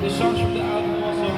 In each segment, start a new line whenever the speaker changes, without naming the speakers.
The songs from the album also.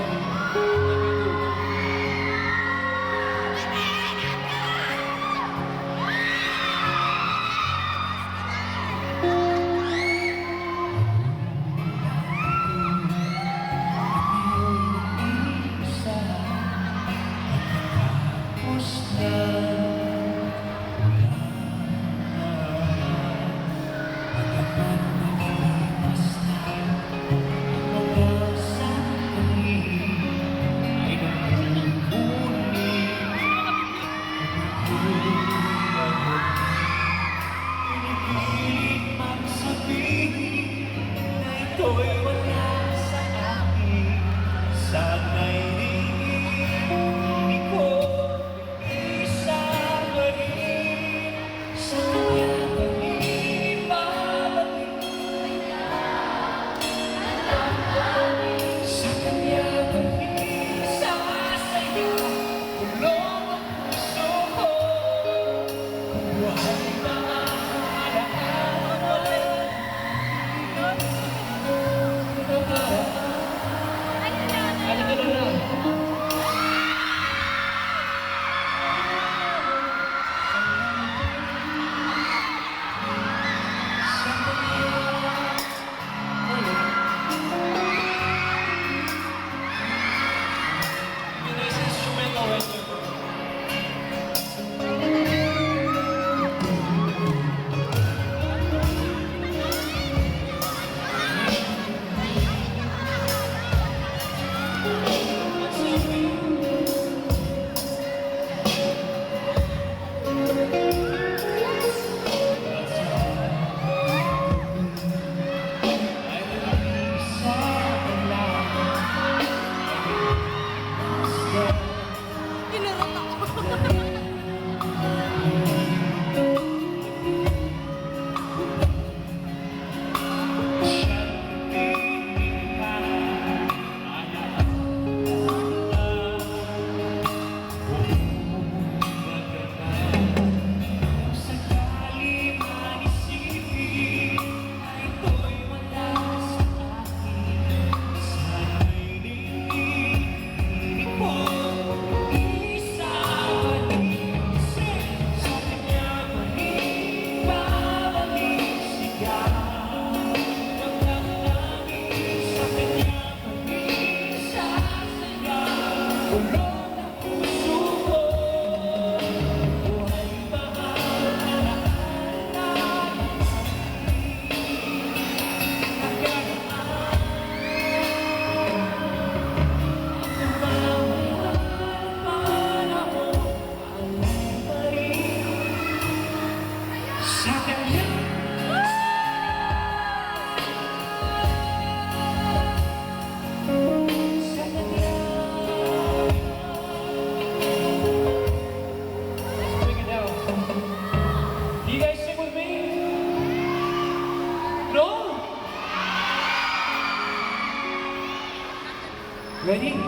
Ready?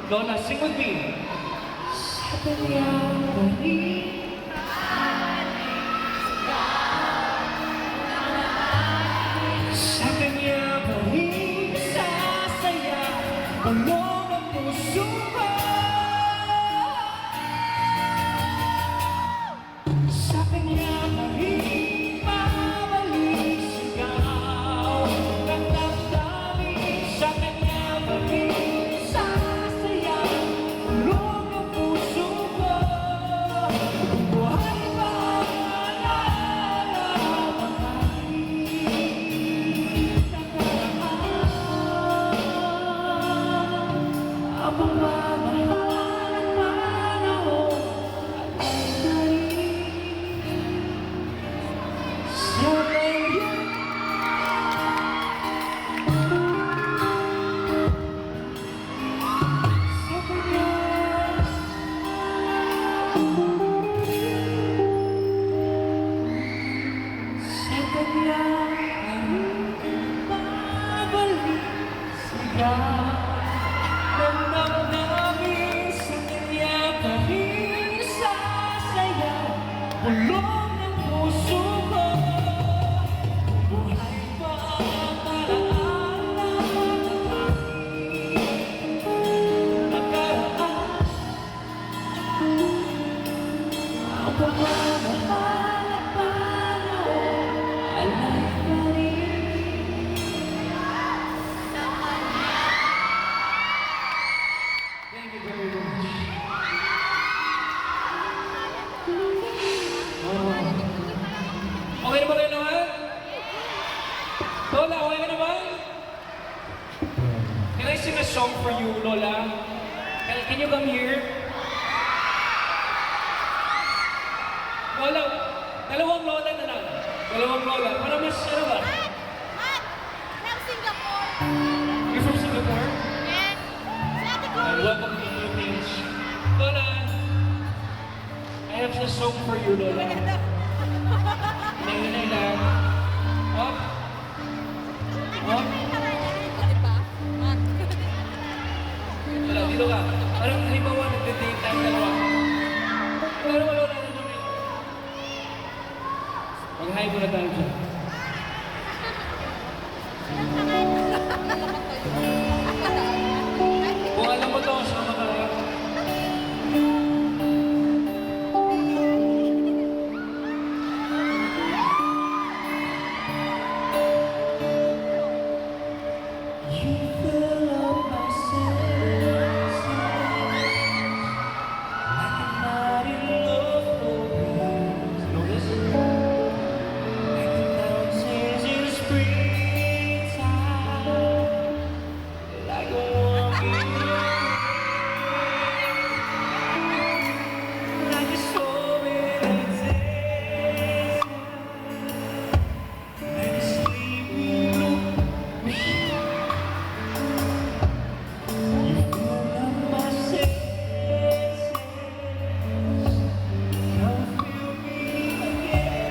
Lola, sing with me. Sa kanya balik sasaya ulong ang puso ko. Sa kanya balik babalik sigaw ng damdamin. Sa kanya balik sasaya ulong ang puso ko. Buhay pa ulong ng puso ko. Buhay pa ang alaala ng sing a song for you, Lola. Can you come here? Lola, dalawang Lola na lang. Dalawang Lola. Para mas, ano ba?
Matt! From Singapore.
You're from Singapore?
Yes. Si Ate
And
Chloe.
welcome to the Philippines. Lola, I have a song for you, Lola. Hinay lang. Up. Up.
Diba? Matt.
Wala, dito ka. Parang halimbawa, nagde-date tayo dalawa. Wala, wala, wala. Mag-hi muna tayo dyan. Kung alam mo to, sama ka. You fill up my senses like a night in love for me. You know this? Like the mountains in springtime, like a walking like a storm in a desert, like a sleeping blue. You fill up my senses, come fill me again.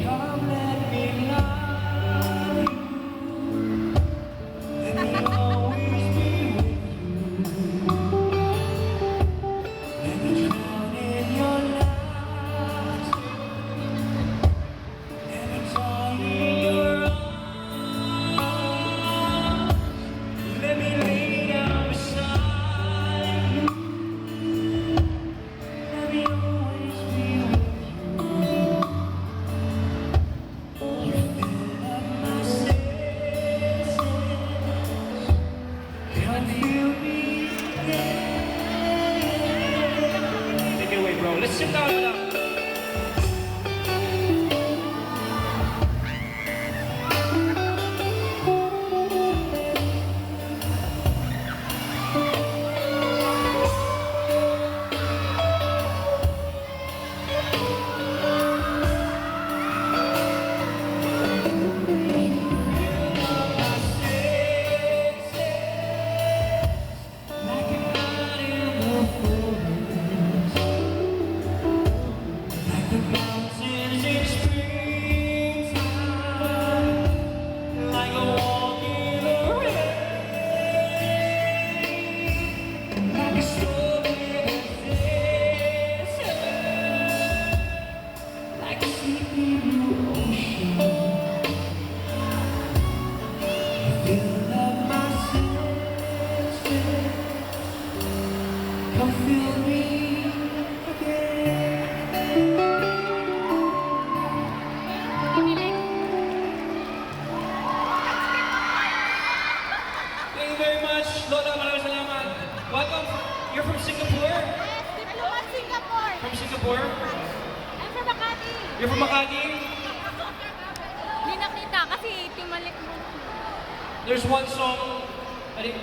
Come let me love you, let me always be with you. Let me drown in your light, let me die in your arms. Let me lay down beside you. Let me always be with you. You fill up my senses. Come feel me again. Take it away, bro. Let's sit down now. Like a sleepy blue ocean, you fill up my senses. Come feel me again. Thank you very much, Lola. Maraming salamat. Welcome. You're from Singapore?
I'm from Singapore.
From Singapore?
I'm from Makati.
You're from Makati?
Hindi nakita kasi tumalik mo.
There's one song. I think